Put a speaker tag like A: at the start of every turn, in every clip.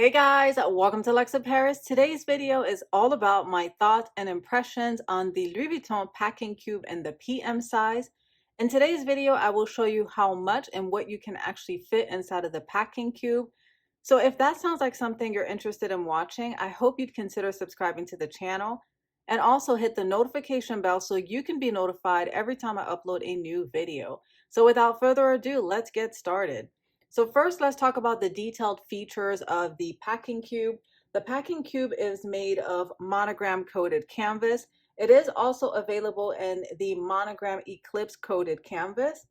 A: Hey guys, welcome to Lux Paris. Today's video is all about my thoughts and impressions on the Louis Vuitton Packing Cube in the PM size. In today's video, I will show you how much and what you can actually fit inside of the packing cube. So if that sounds like something you're interested in watching, I hope you'd consider subscribing to the channel and also hit the notification bell so you can be notified every time I upload a new video. So without further ado, let's get started. So first, let's talk about the detailed features of the packing cube. The packing cube is made of monogram coated canvas. It is also available in the monogram eclipse coated canvas.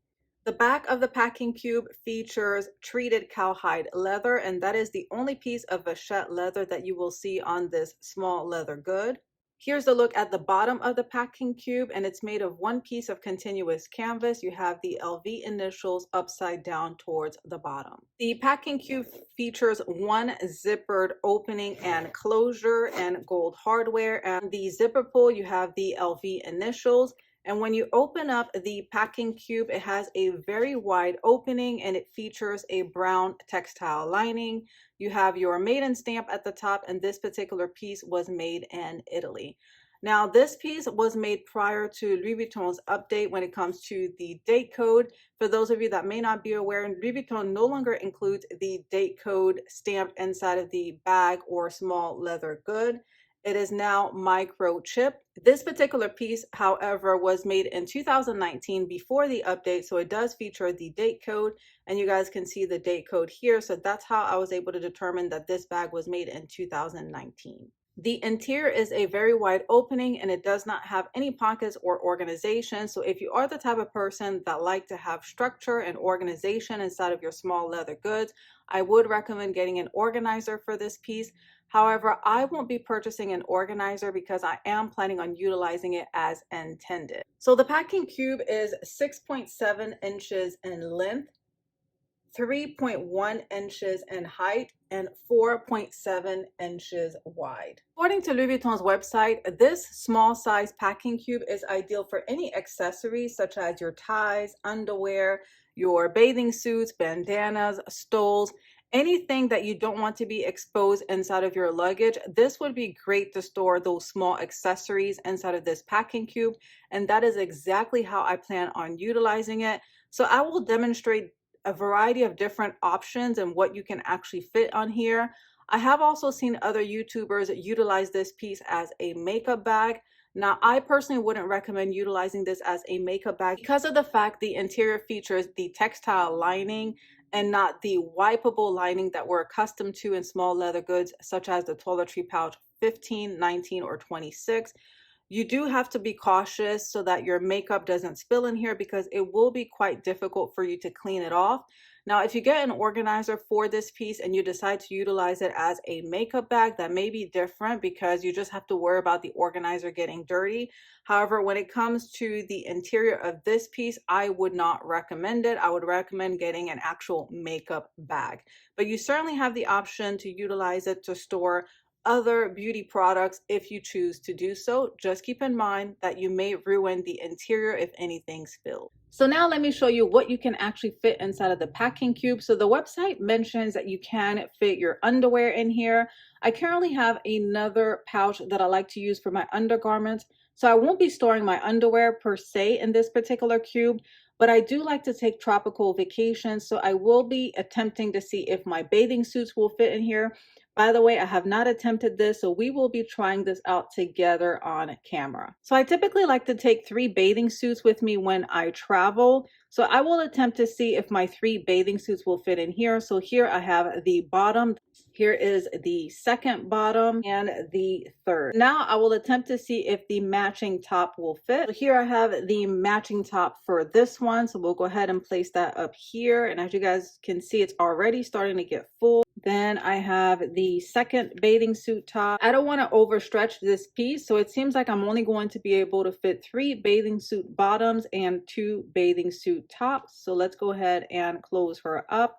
A: The back of the packing cube features treated cowhide leather, and that is the only piece of vachette leather that you will see on this small leather good. Here's a look at the bottom of the packing cube, and it's made of one piece of continuous canvas. You have the LV initials upside down towards the bottom. The packing cube features one zippered opening and closure and gold hardware, and the zipper pull you have the LV initials. And when you open up the packing cube, it has a very wide opening and it features a brown textile lining. You have your maiden stamp at the top, and this particular piece was made in Italy. Now, this piece was made prior to Louis Vuitton's update when it comes to the date code. For those of you that may not be aware, Louis Vuitton no longer includes the date code stamped inside of the bag or small leather good. It is now microchip. This particular piece, however, was made in 2019 before the update, so it does feature the date code, and you guys can see the date code here. So that's how I was able to determine that this bag was made in 2019. The interior is a very wide opening and it does not have any pockets or organization. So if you are the type of person that like to have structure and organization inside of your small leather goods, I would recommend getting an organizer for this piece. However, I won't be purchasing an organizer because I am planning on utilizing it as intended. So the packing cube is 6.7 inches in length, 3.1 inches in height, and 4.7 inches wide. According to Louis Vuitton's website, this small size packing cube is ideal for any accessories such as your ties, underwear, your bathing suits, bandanas, stoles, anything that you don't want to be exposed inside of your luggage. This would be great to store those small accessories inside of this packing cube, and that is exactly how I plan on utilizing it. So I will demonstrate a variety of different options and what you can actually fit on here. I have also seen other YouTubers utilize this piece as a makeup bag. Now, I personally wouldn't recommend utilizing this as a makeup bag because of the fact the interior features the textile lining and not the wipeable lining that we're accustomed to in small leather goods, such as the toiletry pouch 15, 19, or 26. You do have to be cautious so that your makeup doesn't spill in here because it will be quite difficult for you to clean it off. Now, if you get an organizer for this piece and you decide to utilize it as a makeup bag, that may be different because you just have to worry about the organizer getting dirty. However, when it comes to the interior of this piece, I would not recommend it. I would recommend getting an actual makeup bag. But you certainly have the option to utilize it to store other beauty products if you choose to do so. Just keep in mind that you may ruin the interior if anything spills. So now let me show you what you can actually fit inside of the packing cube. So the website mentions that you can fit your underwear in here. I currently have another pouch that I like to use for my undergarments. So I won't be storing my underwear per se in this particular cube, but I do like to take tropical vacations. So I will be attempting to see if my bathing suits will fit in here. By the way, I have not attempted this, so we will be trying this out together on camera. So I typically like to take 3 bathing suits with me when I travel. So I will attempt to see if my 3 bathing suits will fit in here. So here I have the bottom. Here is the second bottom and the third. Now I will attempt to see if the matching top will fit. So here I have the matching top for this one. So we'll go ahead and place that up here. And as you guys can see, it's already starting to get full. Then I have the second bathing suit top. I don't want to overstretch this piece, so it seems like I'm only going to be able to fit 3 bathing suit bottoms and 2 bathing suit tops. So let's go ahead and close her up.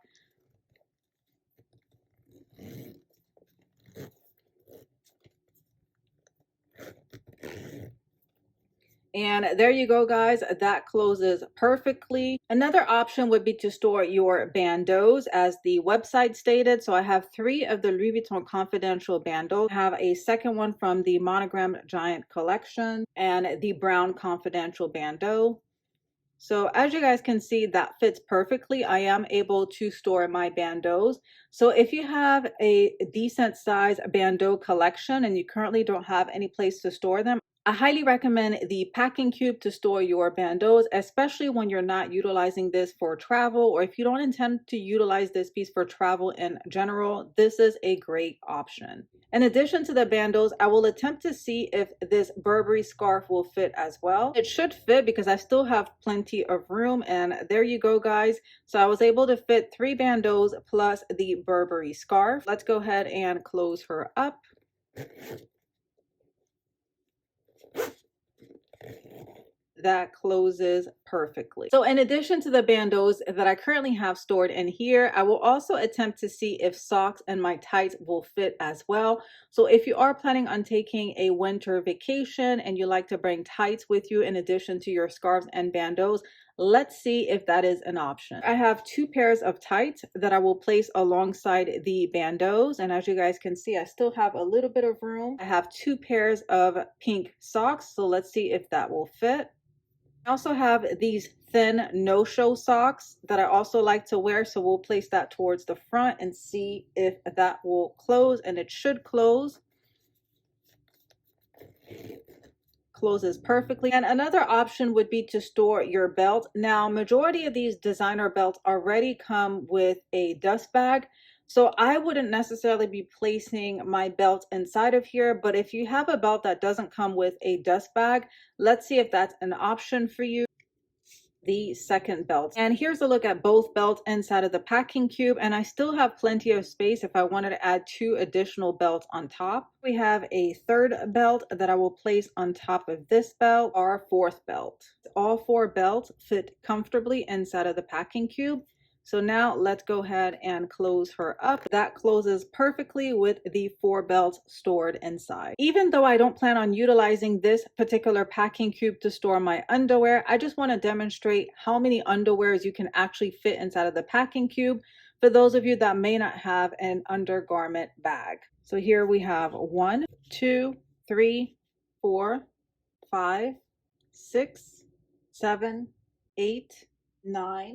A: And there you go, guys. That closes perfectly. Another option would be to store your bandeaus as the website stated. So I have 3 of the Louis Vuitton Confidential bandeaus. I have a second one from the Monogram Giant Collection and the Brown Confidential bandeau. So as you guys can see, that fits perfectly. I am able to store my bandeaus. So if you have a decent size bandeau collection and you currently don't have any place to store them, I highly recommend the packing cube to store your bandeaus, especially when you're not utilizing this for travel, or if you don't intend to utilize this piece for travel in general, this is a great option. In addition to the bandeaus, I will attempt to see if this Burberry scarf will fit as well. It should fit because I still have plenty of room, and there you go, guys. So I was able to fit 3 bandeaus plus the Burberry scarf. Let's go ahead and close her up. That closes perfectly. So in addition to the bandeaus that I currently have stored in here, I will also attempt to see if socks and my tights will fit as well. So if you are planning on taking a winter vacation and you like to bring tights with you in addition to your scarves and bandeaus, let's see if that is an option. I have 2 pairs of tights that I will place alongside the bandeaus. And as you guys can see, I still have a little bit of room. I have 2 pairs of pink socks. So let's see if that will fit. I also have these thin no-show socks that I also like to wear. So we'll place that towards the front and see if that will close, and it should close. Closes perfectly. And another option would be to store your belt. Now, majority of these designer belts already come with a dust bag. So I wouldn't necessarily be placing my belt inside of here, but if you have a belt that doesn't come with a dust bag, let's see if that's an option for you. The second belt. And here's a look at both belts inside of the packing cube, and I still have plenty of space if I wanted to add 2 additional belts on top. We have a third belt that I will place on top of this belt, our 4th belt. All 4 belts fit comfortably inside of the packing cube. So now let's go ahead and close her up. That closes perfectly with the 4 belts stored inside. Even though I don't plan on utilizing this particular packing cube to store my underwear, I just want to demonstrate how many underwears you can actually fit inside of the packing cube for those of you that may not have an undergarment bag. So here we have 1, 2, 3, 4, 5, 6, 7, 8, 9,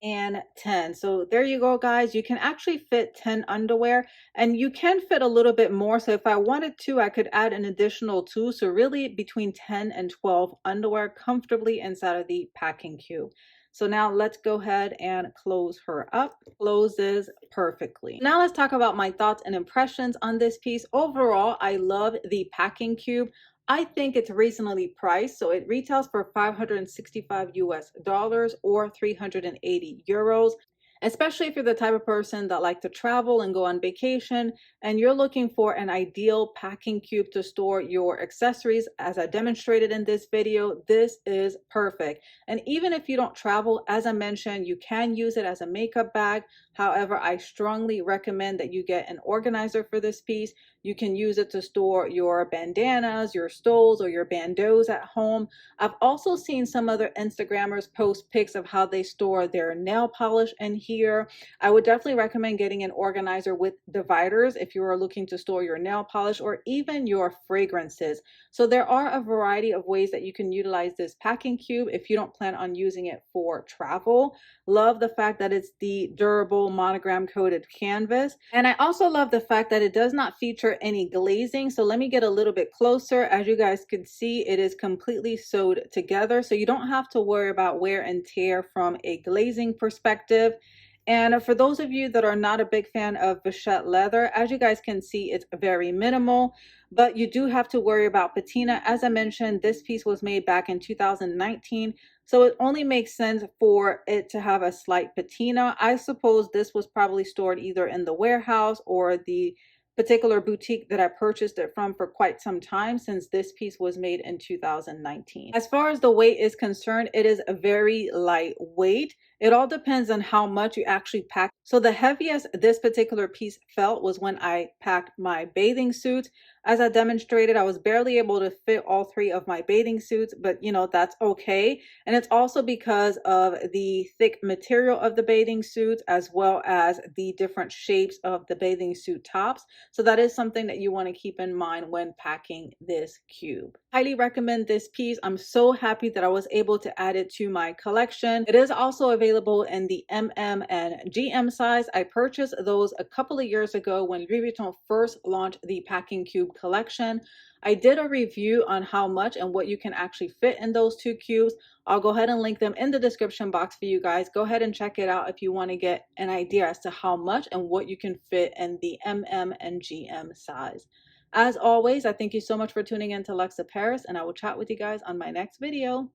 A: and 10. So there you go, guys. You can actually fit 10 underwear, and you can fit a little bit more. So if I wanted to, I could add an additional 2. So really between 10 and 12 underwear comfortably inside of the packing cube. So now let's go ahead and close her up. Closes perfectly. Now let's talk about my thoughts and impressions on this piece. Overall, I love the packing cube. I think it's reasonably priced. So it retails for $565 US or 380 euros. Especially if you're the type of person that like to travel and go on vacation and you're looking for an ideal packing cube to store your accessories, as I demonstrated in this video, this is perfect. And even if you don't travel, as I mentioned, you can use it as a makeup bag. However, I strongly recommend that you get an organizer for this piece. You can use it to store your bandanas, your stoles, or your bandeaus at home. I've also seen some other Instagrammers post pics of how they store their nail polish in here. I would definitely recommend getting an organizer with dividers if you are looking to store your nail polish or even your fragrances. So there are a variety of ways that you can utilize this packing cube if you don't plan on using it for travel. Love the fact that it's the durable monogram coated canvas. And I also love the fact that it does not feature any glazing. So let me get a little bit closer. As you guys can see, it is completely sewed together. So you don't have to worry about wear and tear from a glazing perspective. And for those of you that are not a big fan of Vachette leather, as you guys can see, it's very minimal, but you do have to worry about patina. As I mentioned, this piece was made back in 2019, so it only makes sense for it to have a slight patina. I suppose this was probably stored either in the warehouse or the particular boutique that I purchased it from for quite some time, since this piece was made in 2019. As far as the weight is concerned, it is a very lightweight. It all depends on how much you actually pack So the heaviest this particular piece felt was when I packed my bathing suits. As I demonstrated, I was barely able to fit all three of my bathing suits, but that's okay. And it's also because of the thick material of the bathing suits as well as the different shapes of the bathing suit tops. So that is something that you want to keep in mind when packing this cube. Highly recommend this piece. I'm so happy that I was able to add it to my collection. It is also available in the MM and GM size. I purchased those a couple of years ago when Louis Vuitton first launched the Packing Cube collection. I did a review on how much and what you can actually fit in those two cubes. I'll go ahead and link them in the description box for you guys. Go ahead and check it out if you want to get an idea as to how much and what you can fit in the MM and GM size. As always, I thank you so much for tuning in to Lux Paris, and I will chat with you guys on my next video.